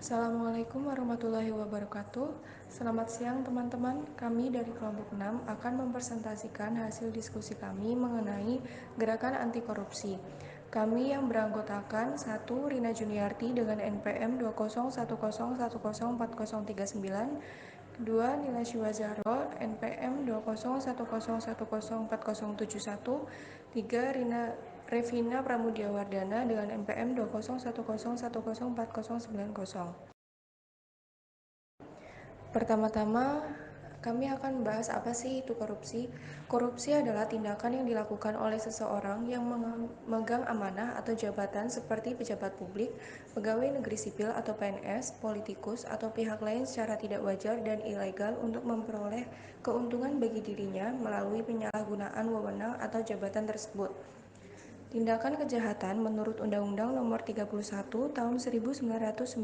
Assalamualaikum warahmatullahi wabarakatuh. Selamat siang teman-teman. Kami dari kelompok 6 akan mempresentasikan hasil diskusi kami mengenai gerakan anti korupsi. Kami yang beranggotakan 1. Rina Juniarti dengan NPM 201010439, 2. Nila Syuwazaro NPM 201010471, 3. Revina Pramudiawardana dengan NPM 201010490. Pertama-tama, kami akan membahas apa sih itu korupsi. Korupsi adalah tindakan yang dilakukan oleh seseorang yang memegang amanah atau jabatan seperti pejabat publik, pegawai negeri sipil atau PNS, politikus, atau pihak lain secara tidak wajar dan ilegal untuk memperoleh keuntungan bagi dirinya melalui penyalahgunaan wewenang atau jabatan tersebut. Tindakan kejahatan menurut Undang-Undang Nomor 31 Tahun 1999,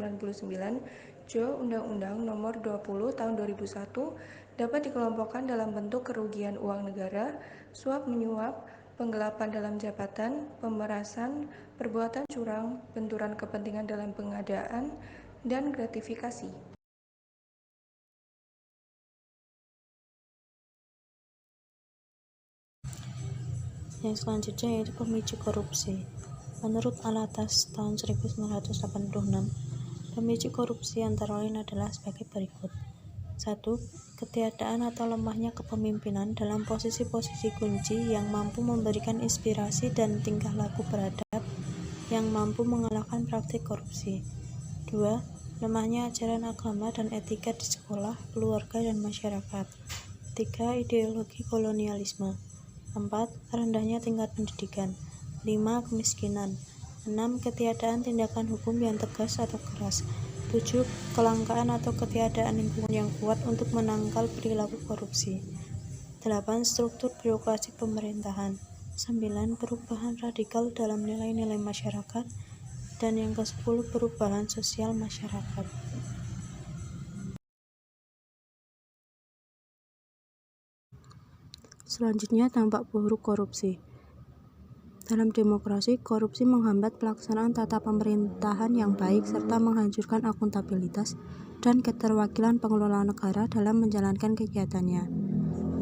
Jo Undang-Undang Nomor 20 Tahun 2001 dapat dikelompokkan dalam bentuk kerugian uang negara, suap menyuap, penggelapan dalam jabatan, pemerasan, perbuatan curang, benturan kepentingan dalam pengadaan, dan gratifikasi. Yang selanjutnya yaitu pemicu korupsi. Menurut Alatas tahun 1986, pemicu korupsi antara lain adalah sebagai berikut. 1. Ketiadaan atau lemahnya kepemimpinan dalam posisi-posisi kunci yang mampu memberikan inspirasi dan tingkah laku beradab yang mampu mengalahkan praktik korupsi. 2. Lemahnya ajaran agama dan etika di sekolah, keluarga, dan masyarakat. 3. Ideologi kolonialisme. 4. Rendahnya tingkat pendidikan. 5. Kemiskinan. 6. Ketiadaan tindakan hukum yang tegas atau keras. 7. Kelangkaan atau ketiadaan lingkungan yang kuat untuk menangkal perilaku korupsi. 8. Struktur birokrasi pemerintahan. 9. Perubahan radikal dalam nilai-nilai masyarakat. Dan yang ke-10, perubahan sosial masyarakat. Selanjutnya, dampak buruk korupsi. Dalam demokrasi, korupsi menghambat pelaksanaan tata pemerintahan yang baik serta menghancurkan akuntabilitas dan keterwakilan pengelola negara dalam menjalankan kegiatannya.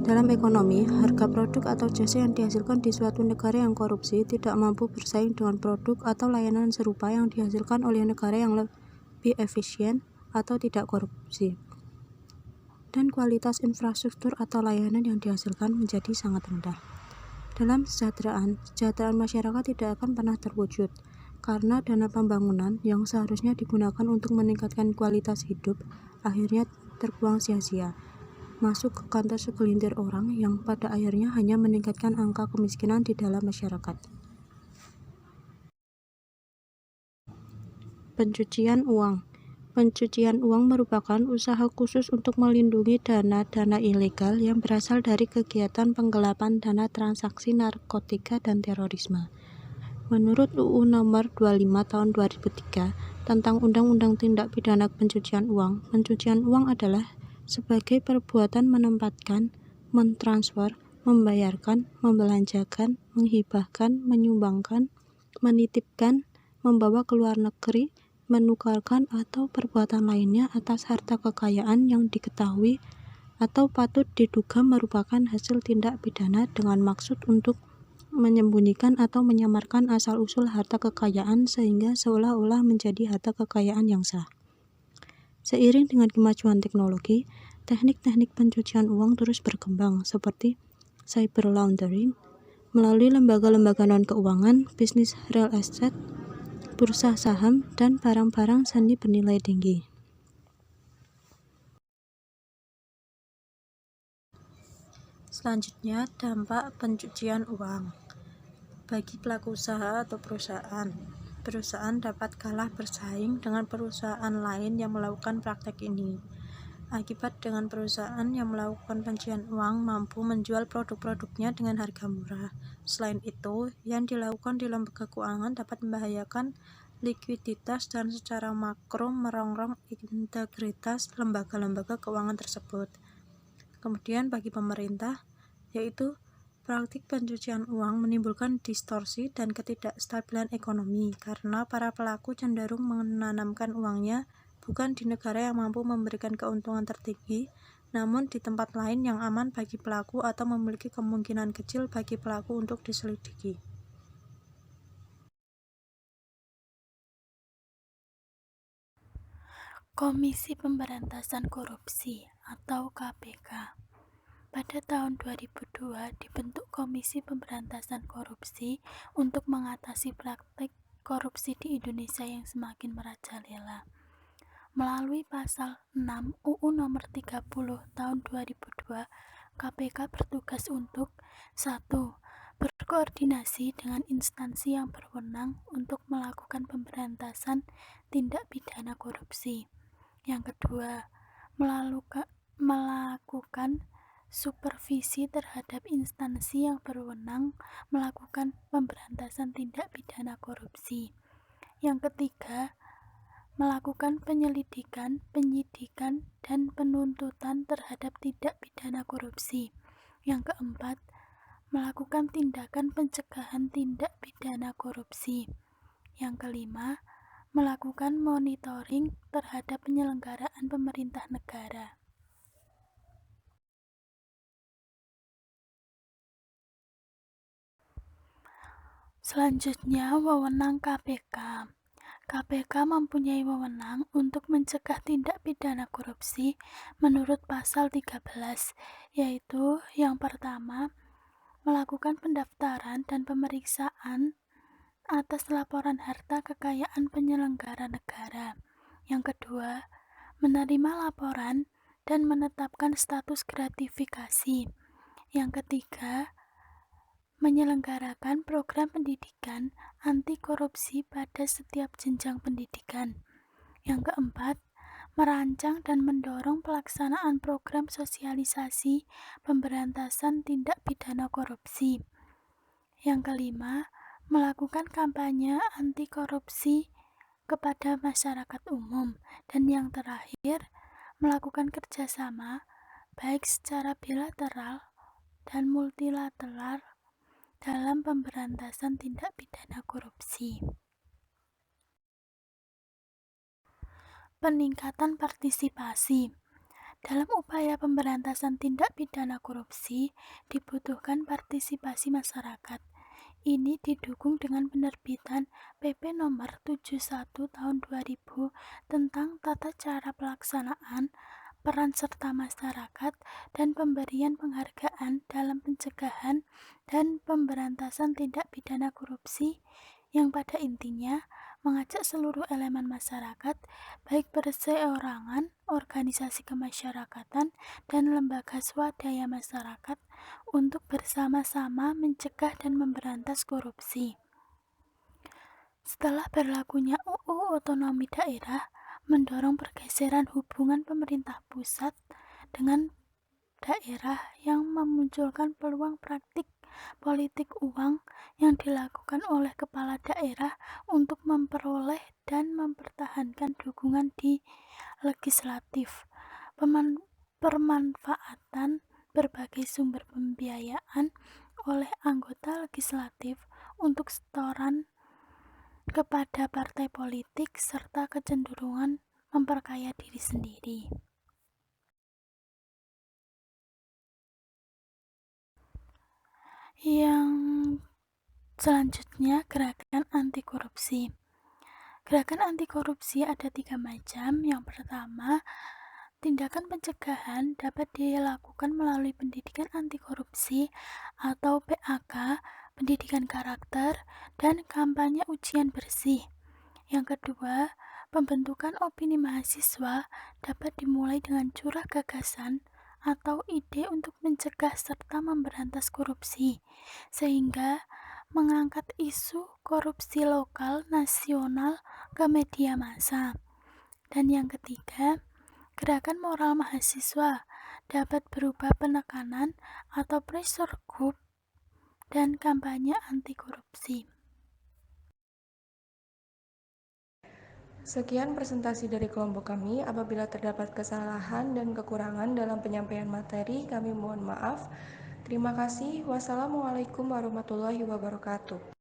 Dalam ekonomi, harga produk atau jasa yang dihasilkan di suatu negara yang korupsi tidak mampu bersaing dengan produk atau layanan serupa yang dihasilkan oleh negara yang lebih efisien atau tidak korupsi. Dan kualitas infrastruktur atau layanan yang dihasilkan menjadi sangat rendah. Dalam kesejahteraan masyarakat tidak akan pernah terwujud, karena dana pembangunan yang seharusnya digunakan untuk meningkatkan kualitas hidup, akhirnya terbuang sia-sia, masuk ke kantong segelintir orang yang pada akhirnya hanya meningkatkan angka kemiskinan di dalam masyarakat. Pencucian uang. Pencucian uang merupakan usaha khusus untuk melindungi dana-dana ilegal yang berasal dari kegiatan penggelapan dana transaksi narkotika dan terorisme. Menurut UU Nomor 25 Tahun 2003 tentang Undang-Undang Tindak Pidana Pencucian uang adalah sebagai perbuatan menempatkan, mentransfer, membayarkan, membelanjakan, menghibahkan, menyumbangkan, menitipkan, membawa ke luar negeri, menukarkan atau perbuatan lainnya atas harta kekayaan yang diketahui atau patut diduga merupakan hasil tindak pidana dengan maksud untuk menyembunyikan atau menyamarkan asal-usul harta kekayaan sehingga seolah-olah menjadi harta kekayaan yang sah. Seiring dengan kemajuan teknologi, teknik-teknik pencucian uang terus berkembang seperti cyber laundering melalui lembaga-lembaga non-keuangan, bisnis real estate, bursa saham, dan barang-barang seni bernilai tinggi. Selanjutnya, dampak pencucian uang. Bagi pelaku usaha atau perusahaan dapat kalah bersaing dengan perusahaan lain yang melakukan praktek ini. Akibat dengan perusahaan yang melakukan pencucian uang mampu menjual produk-produknya dengan harga murah. Selain itu, yang dilakukan di lembaga keuangan dapat membahayakan likuiditas dan secara makro merongrong integritas lembaga-lembaga keuangan tersebut. Kemudian bagi pemerintah, yaitu praktik pencucian uang menimbulkan distorsi dan ketidakstabilan ekonomi karena para pelaku cenderung menanamkan uangnya bukan di negara yang mampu memberikan keuntungan tertinggi, namun di tempat lain yang aman bagi pelaku atau memiliki kemungkinan kecil bagi pelaku untuk diselidiki. Komisi Pemberantasan Korupsi atau KPK. Pada tahun 2002 dibentuk Komisi Pemberantasan Korupsi untuk mengatasi praktik korupsi di Indonesia yang semakin merajalela. Melalui pasal 6 UU nomor 30 tahun 2002, KPK bertugas untuk 1. Berkoordinasi dengan instansi yang berwenang untuk melakukan pemberantasan tindak pidana korupsi. Yang kedua, melakukan supervisi terhadap instansi yang berwenang melakukan pemberantasan tindak pidana korupsi. Yang ketiga, melakukan penyelidikan, penyidikan, dan penuntutan terhadap tindak pidana korupsi. Yang keempat, melakukan tindakan pencegahan tindak pidana korupsi. Yang kelima, melakukan monitoring terhadap penyelenggaraan pemerintah negara. Selanjutnya, wewenang KPK. KPK mempunyai wewenang untuk mencegah tindak pidana korupsi menurut pasal 13, yaitu yang pertama, melakukan pendaftaran dan pemeriksaan atas laporan harta kekayaan penyelenggara negara. Yang kedua, menerima laporan dan menetapkan status gratifikasi. Yang ketiga, menyelenggarakan program pendidikan anti korupsi pada setiap jenjang pendidikan. Yang keempat, merancang dan mendorong pelaksanaan program sosialisasi pemberantasan tindak pidana korupsi. Yang kelima, melakukan kampanye anti korupsi kepada masyarakat umum. Dan yang terakhir, melakukan kerjasama baik secara bilateral dan multilateral dalam pemberantasan tindak pidana korupsi. Peningkatan partisipasi. Dalam upaya pemberantasan tindak pidana korupsi dibutuhkan partisipasi masyarakat. Ini didukung dengan penerbitan PP nomor 71 tahun 2000 tentang tata cara pelaksanaan peran serta masyarakat dan pemberian penghargaan dalam pencegahan dan pemberantasan tindak pidana korupsi yang pada intinya mengajak seluruh elemen masyarakat, baik perseorangan, organisasi kemasyarakatan, dan lembaga swadaya masyarakat untuk bersama-sama mencegah dan memberantas korupsi. Setelah berlakunya UU Otonomi Daerah, mendorong pergeseran hubungan pemerintah pusat dengan daerah yang memunculkan peluang praktik politik uang yang dilakukan oleh kepala daerah untuk memperoleh dan mempertahankan dukungan di legislatif, pemanfaatan berbagai sumber pembiayaan oleh anggota legislatif untuk setoran kepada partai politik serta kecenderungan memperkaya diri sendiri. Yang selanjutnya, gerakan anti korupsi. Gerakan anti korupsi ada 3 macam. Yang pertama, tindakan pencegahan dapat dilakukan melalui pendidikan anti korupsi atau PAK, pendidikan karakter, dan kampanye ujian bersih. Yang kedua, pembentukan opini mahasiswa dapat dimulai dengan curah gagasan atau ide untuk mencegah serta memberantas korupsi, sehingga mengangkat isu korupsi lokal nasional ke media massa. Dan yang ketiga, gerakan moral mahasiswa dapat berupa penekanan atau pressure group dan kampanye anti korupsi. Sekian presentasi dari kelompok kami. Apabila terdapat kesalahan dan kekurangan dalam penyampaian materi, kami mohon maaf. Terima kasih. Wassalamualaikum warahmatullahi wabarakatuh.